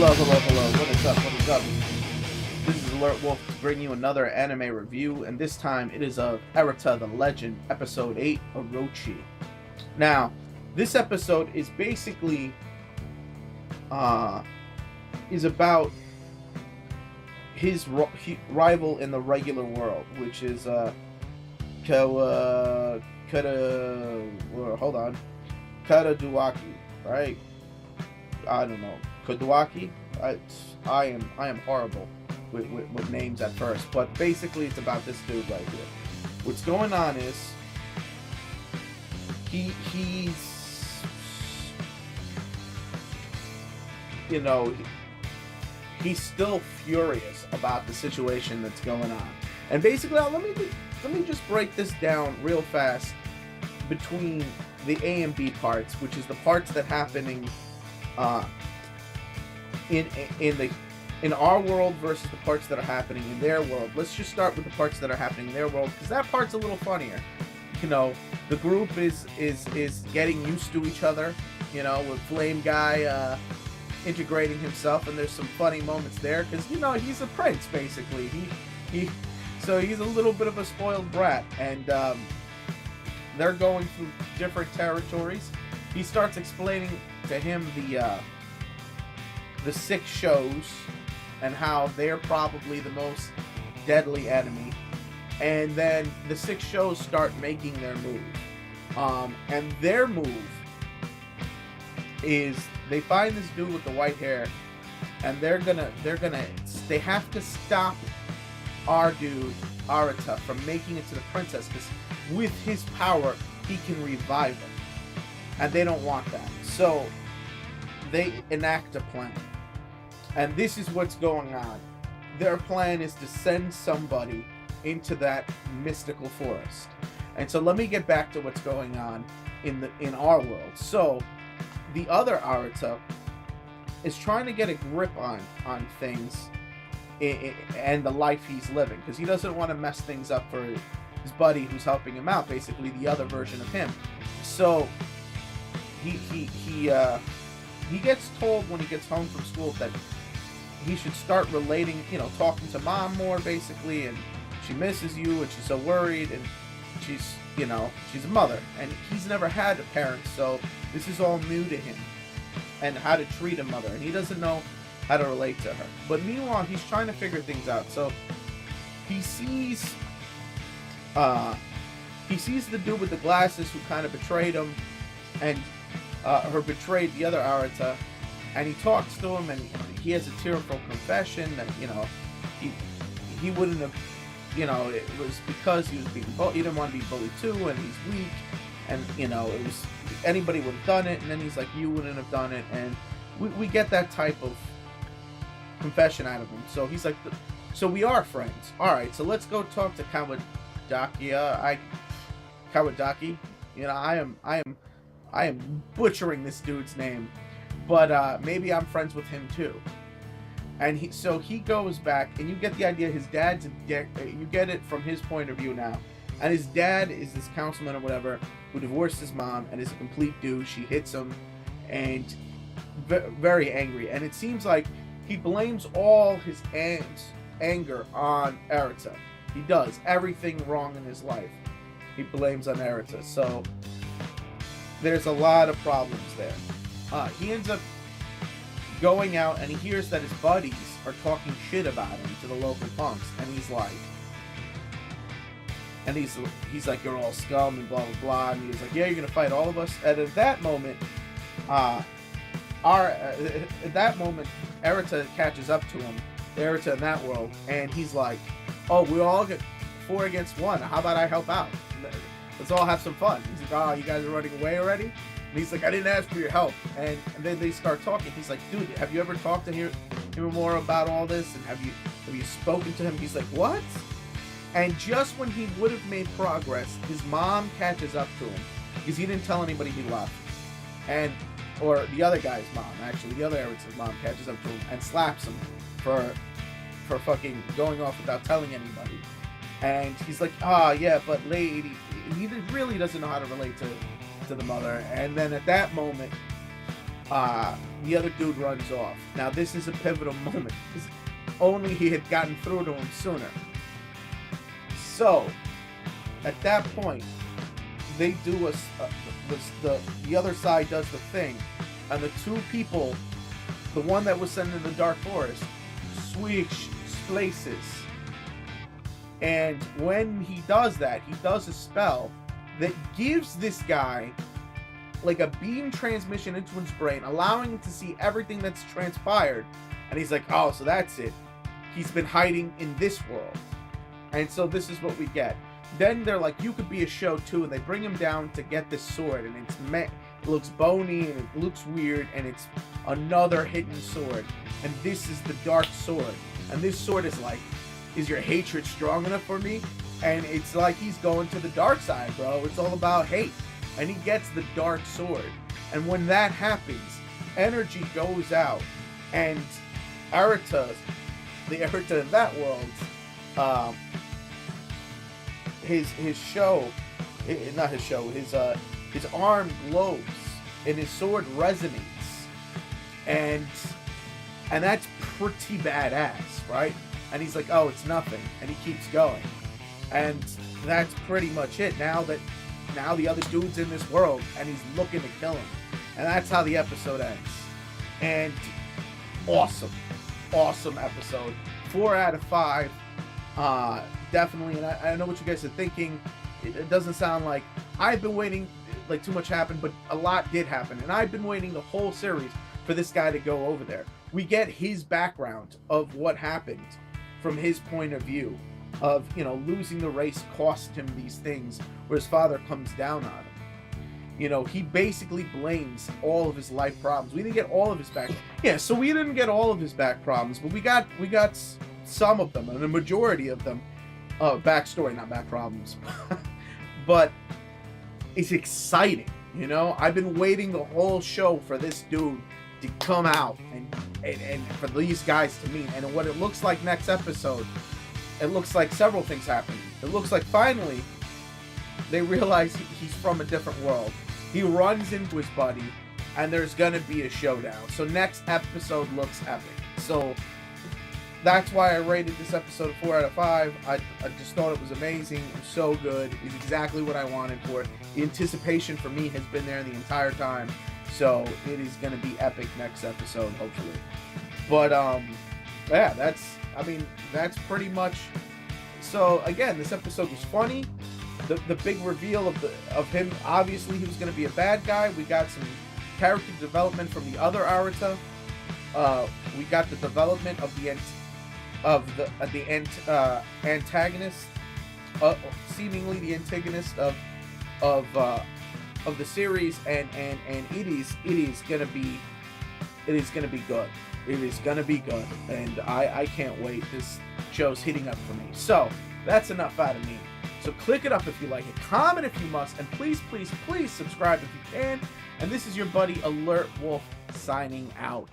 Hello, hello, hello. What is up? What is up? This is alertwolf to bring you another anime review, and this time it is of Arata the Legend, Episode 8, Orochi. Now, this episode is basically is about his rival in the regular world, which is Kadowaki, right? I don't know. Kadowaki? I am horrible with names at first, but basically it's about this dude right here. What's going on is he's he's still furious about the situation that's going on. And basically, let me just break this down real fast between the A and B parts, which is the parts that happening in our world versus the parts that are happening in their world. Let's just start with the parts that are happening in their world, because that part's a little funnier. The group is getting used to each other, with Flame Guy integrating himself, and there's some funny moments there, because he's a prince basically. So he's a little bit of a spoiled brat, and they're going through different territories. He starts explaining to him the 6 shows and how they're probably the most deadly enemy. And then the 6 shows start making their move. And their move is they find this dude with the white hair, and they have to stop our dude Arata from making it to the princess, because with his power he can revive him, and they don't want that. So they enact a plan, and this is what's going on. Their plan is to send somebody into that mystical forest. And so let me get back to what's going on in our world. So the other Arata is trying to get a grip on things and the life he's living, because he doesn't want to mess things up for his buddy who's helping him out, basically the other version of him. So he gets told when he gets home from school that he should start relating, talking to mom more, basically, and she misses you, and she's so worried, and she's a mother, and he's never had a parent, so this is all new to him, and how to treat a mother, and he doesn't know how to relate to her. But meanwhile, he's trying to figure things out. So he sees the dude with the glasses who kind of betrayed him, and betrayed the other Arata, and he talks to him, and he has a tearful confession that he wouldn't have, it was because he was being bullied. He didn't want to be bullied too, and he's weak, and it was anybody would have done it, and then he's like, you wouldn't have done it, and we get that type of confession out of him. So he's like, so we are friends. All right, so let's go talk to Kadowaki. Kadowaki. I am butchering this dude's name, but maybe I'm friends with him too. And he goes back, and you get the idea. His dad's a dick. You get it from his point of view now. And his dad is this councilman or whatever who divorced his mom and is a complete douche. He hits him, and very angry. And it seems like he blames all his anger on Arata. He does everything wrong in his life. He blames on Arata. So there's a lot of problems there. He ends up going out, and he hears that his buddies are talking shit about him to the local punks, and he's like, you're all scum and blah blah blah, and he's like, yeah, you're gonna fight all of us. And at that moment, Arata catches up to him, Arata in that world, and he's like, oh, we all get 4 against 1. How about I help out? Let's all have some fun. He's like, oh, you guys are running away already? And he's like, I didn't ask for your help. And then they start talking. He's like, dude, have you ever talked to him more about all this? And have you spoken to him? He's like, what? And just when he would have made progress, his mom catches up to him, because he didn't tell anybody he left. Or the other guy's mom, actually, the other Arata's mom catches up to him and slaps him for fucking going off without telling anybody. And he's like, yeah, but lady, he really doesn't know how to relate to the mother. And then at that moment, The other dude runs off. Now this is a pivotal moment, because only he had gotten through to him sooner. So at that point, they do the other side does the thing, and the two people, the one that was sent into the dark forest, switch places. And when he does that, he does a spell that gives this guy like a beam transmission into his brain, allowing him to see everything that's transpired. And he's like, oh, so that's it. He's been hiding in this world. And so this is what we get. Then they're like, you could be a Sho too, and they bring him down to get this sword, and it looks bony and it looks weird, and it's another hidden sword. And this is the dark sword. And this sword is like, is your hatred strong enough for me? And it's like he's going to the dark side, bro. It's all about hate. And he gets the dark sword. And when that happens, energy goes out. And Arata, the Arata in that world, his arm glows and his sword resonates. And that's pretty badass, right? And he's like, oh, it's nothing. And he keeps going. And that's pretty much it. Now the other dude's in this world, and he's looking to kill him. And that's how the episode ends. And awesome episode. 4 out of 5. Definitely. And I know what you guys are thinking. It doesn't sound like I've been waiting, like too much happened, but a lot did happen. And I've been waiting the whole series for this guy to go over there. We get his background of what happened from his point of view of, losing the race cost him these things, where his father comes down on him. He basically blames all of his life problems. We didn't get all of his back. Yeah, so we didn't get all of his back problems, but we got some of them, and a majority of them. Backstory, not back problems. But it's exciting, I've been waiting the whole show for this dude to come out and for these guys to meet. And what it looks like next episode, it looks like several things happen. It looks like finally they realize he's from a different world. He runs into his buddy, and there's gonna be a showdown. So next episode looks epic. So that's why I rated this episode 4 out of 5. I just thought it was amazing. It was so good. It's exactly what I wanted for it. The anticipation for me has been there the entire time. So it is going to be epic next episode, hopefully. But yeah, that's pretty much. So again, this episode was funny. The big reveal of him, obviously he was going to be a bad guy. We got some character development from the other Arata. We got the development of the antagonist, seemingly the antagonist of the series, and it is gonna be good. It is gonna be good, and I can't wait. This show's hitting up for me. So that's enough out of me. So click it up if you like it, comment if you must, and please subscribe if you can. And this is your buddy Alert Wolf signing out.